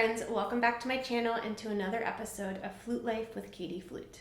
friends, welcome back to my channel and to another episode of Flute Life with Katieflute.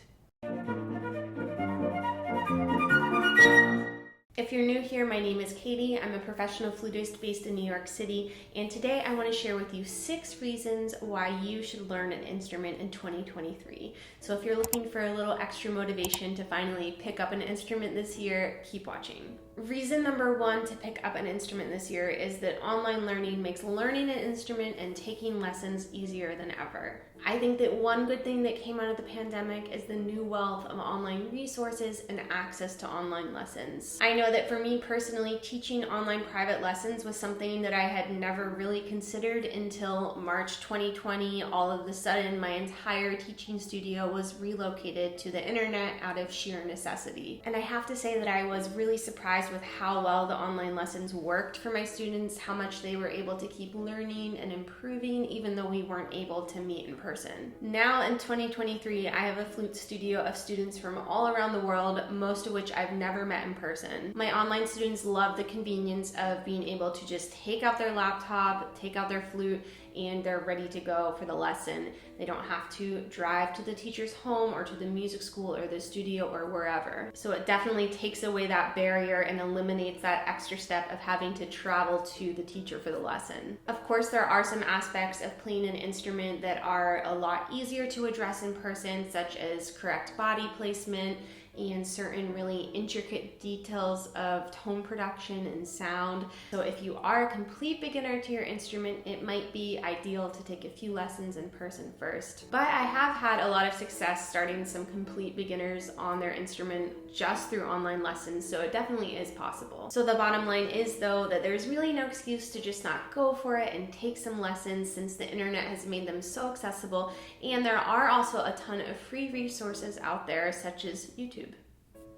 If you're new here, my name is Katie. I'm a professional flutist based in New York City, and today I want to share with you 6 reasons why you should learn an instrument in 2023. So if you're looking for a little extra motivation to finally pick up an instrument this year, keep watching. Reason number 1 to pick up an instrument this year is that online learning makes learning an instrument and taking lessons easier than ever. I think that one good thing that came out of the pandemic is the new wealth of online resources and access to online lessons. I know that for me personally, teaching online private lessons was something that I had never really considered until March 2020. All of a sudden, my entire teaching studio was relocated to the internet out of sheer necessity. And I have to say that I was really surprised with how well the online lessons worked for my students, how much they were able to keep learning and improving even though we weren't able to meet in person. Now in 2023, I have a flute studio of students from all around the world, most of which I've never met in person. My online students love the convenience of being able to just take out their laptop, take out their flute, and they're ready to go for the lesson. They don't have to drive to the teacher's home or to the music school or the studio or wherever. So it definitely takes away that barrier and eliminates that extra step of having to travel to the teacher for the lesson. Of course, there are some aspects of playing an instrument that are a lot easier to address in person, such as correct body placement and certain really intricate details of tone production and sound. So if you are a complete beginner to your instrument, it might be ideal to take a few lessons in person first. But I have had a lot of success starting some complete beginners on their instrument just through online lessons, so it definitely is possible. So the bottom line is though that there's really no excuse to just not go for it and take some lessons, since the internet has made them so accessible, and there are also a ton of free resources out there such as YouTube.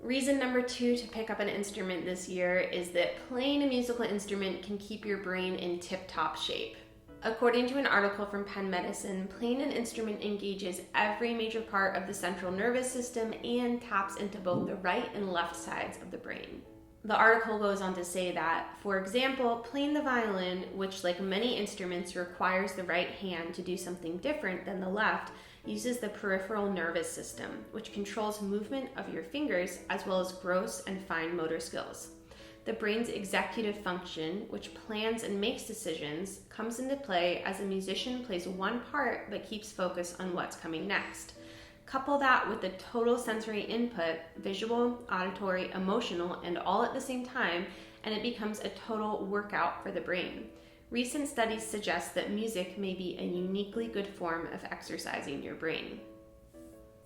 Reason number 2 to pick up an instrument this year is that playing a musical instrument can keep your brain in tip-top shape. According to an article from Penn Medicine, playing an instrument engages every major part of the central nervous system and taps into both the right and left sides of the brain. The article goes on to say that, for example, playing the violin, which like many instruments requires the right hand to do something different than the left, uses the peripheral nervous system, which controls movement of your fingers as well as gross and fine motor skills. The brain's executive function, which plans and makes decisions, comes into play as a musician plays one part but keeps focus on what's coming next. Couple that with the total sensory input, visual, auditory, emotional, and all at the same time, and it becomes a total workout for the brain. Recent studies suggest that music may be a uniquely good form of exercising your brain.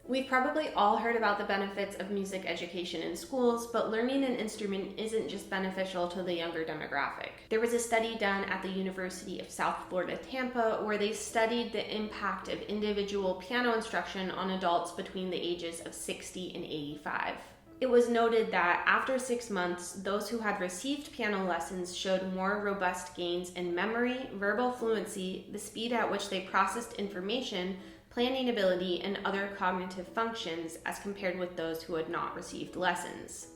We've probably all heard about the benefits of music education in schools, but learning an instrument isn't just beneficial to the younger demographic. There was a study done at the University of South Florida, Tampa, where they studied the impact of individual piano instruction on adults between the ages of 60 and 85. It was noted that after 6 months, those who had received piano lessons showed more robust gains in memory, verbal fluency, the speed at which they processed information, planning ability, and other cognitive functions as compared with those who had not received lessons.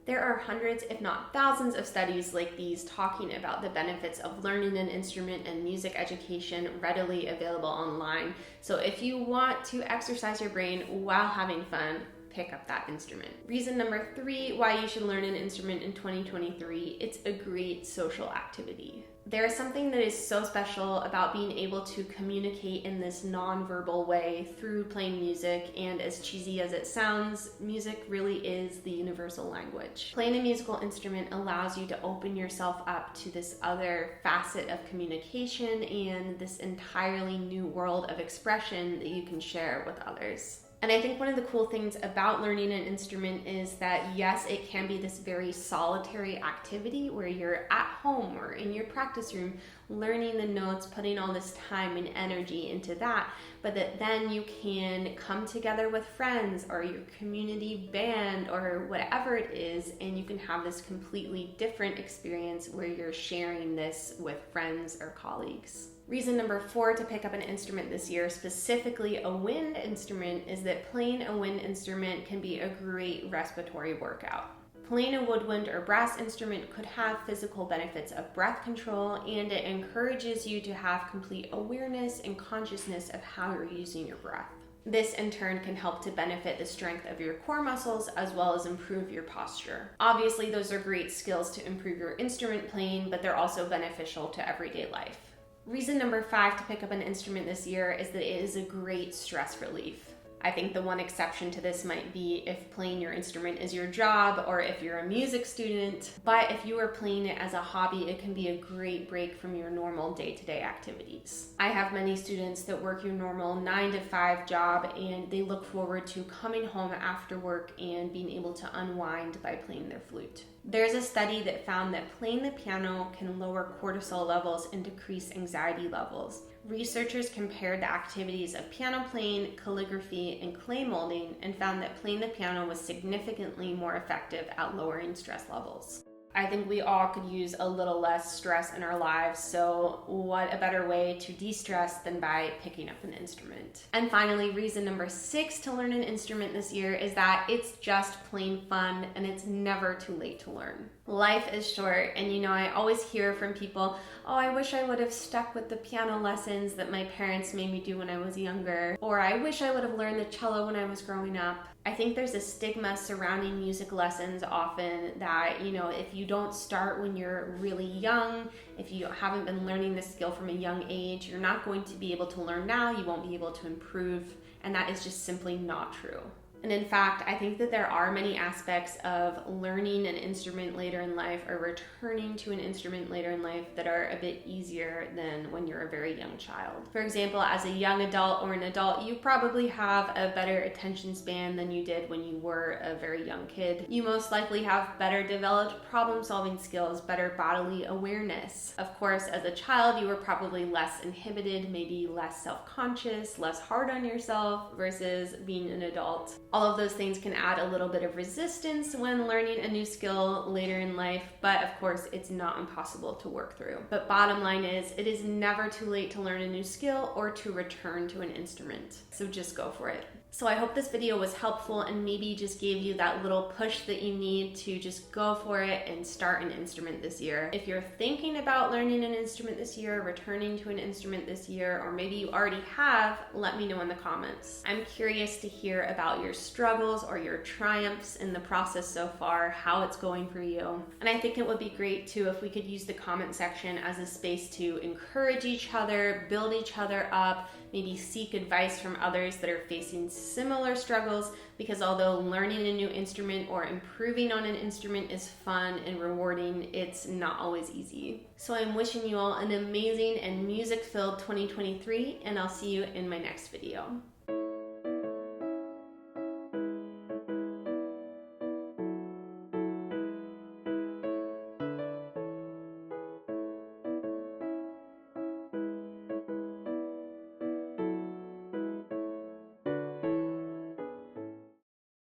There are hundreds, if not thousands, of studies like these talking about the benefits of learning an instrument and music education readily available online. So if you want to exercise your brain while having fun, pick up that instrument. Reason number 3 why you should learn an instrument in 2023, it's a great social activity. There is something that is so special about being able to communicate in this non-verbal way through playing music, and as cheesy as it sounds, music really is the universal language. Playing a musical instrument allows you to open yourself up to this other facet of communication and this entirely new world of expression that you can share with others. And I think one of the cool things about learning an instrument is that yes, it can be this very solitary activity where you're at home or in your practice room learning the notes, putting all this time and energy into that, but that then you can come together with friends or your community band or whatever it is, and you can have this completely different experience where you're sharing this with friends or colleagues. Reason number 4 to pick up an instrument this year, specifically a wind instrument, is that playing a wind instrument can be a great respiratory workout. Playing a woodwind or brass instrument could have physical benefits of breath control, and it encourages you to have complete awareness and consciousness of how you're using your breath. This in turn can help to benefit the strength of your core muscles as well as improve your posture. Obviously, those are great skills to improve your instrument playing, but they're also beneficial to everyday life. Reason number 5 to pick up an instrument this year is that it is a great stress relief. I think the one exception to this might be if playing your instrument is your job or if you're a music student. But if you are playing it as a hobby, it can be a great break from your normal day-to-day activities. I have many students that work your normal 9-to-5 job, and they look forward to coming home after work and being able to unwind by playing their flute. There's a study that found that playing the piano can lower cortisol levels and decrease anxiety levels. Researchers compared the activities of piano playing, calligraphy, and clay molding and found that playing the piano was significantly more effective at lowering stress levels. I think we all could use a little less stress in our lives, so what a better way to de-stress than by picking up an instrument. And finally, reason number 6 to learn an instrument this year is that it's just plain fun and it's never too late to learn. Life is short, and I always hear from people, oh, I wish I would have stuck with the piano lessons that my parents made me do when I was younger, or I wish I would have learned the cello when I was growing up. I think there's a stigma surrounding music lessons often that, if you don't start when you're really young, if you haven't been learning this skill from a young age, you're not going to be able to learn now, you won't be able to improve, and that is just simply not true. And in fact, I think that there are many aspects of learning an instrument later in life or returning to an instrument later in life that are a bit easier than when you're a very young child. For example, as a young adult or an adult, you probably have a better attention span than you did when you were a very young kid. You most likely have better developed problem-solving skills, better bodily awareness. Of course, as a child, you were probably less inhibited, maybe less self-conscious, less hard on yourself versus being an adult. All of those things can add a little bit of resistance when learning a new skill later in life, but of course it's not impossible to work through. But bottom line is, it is never too late to learn a new skill or to return to an instrument. So just go for it. So I hope this video was helpful and maybe just gave you that little push that you need to just go for it and start an instrument this year. If you're thinking about learning an instrument this year, returning to an instrument this year, or maybe you already have, let me know in the comments. I'm curious to hear about your struggles or your triumphs in the process so far, how it's going for you. And I think it would be great too if we could use the comment section as a space to encourage each other, build each other up, maybe seek advice from others that are facing similar struggles, because although learning a new instrument or improving on an instrument is fun and rewarding, it's not always easy. So I'm wishing you all an amazing and music-filled 2023, and I'll see you in my next video.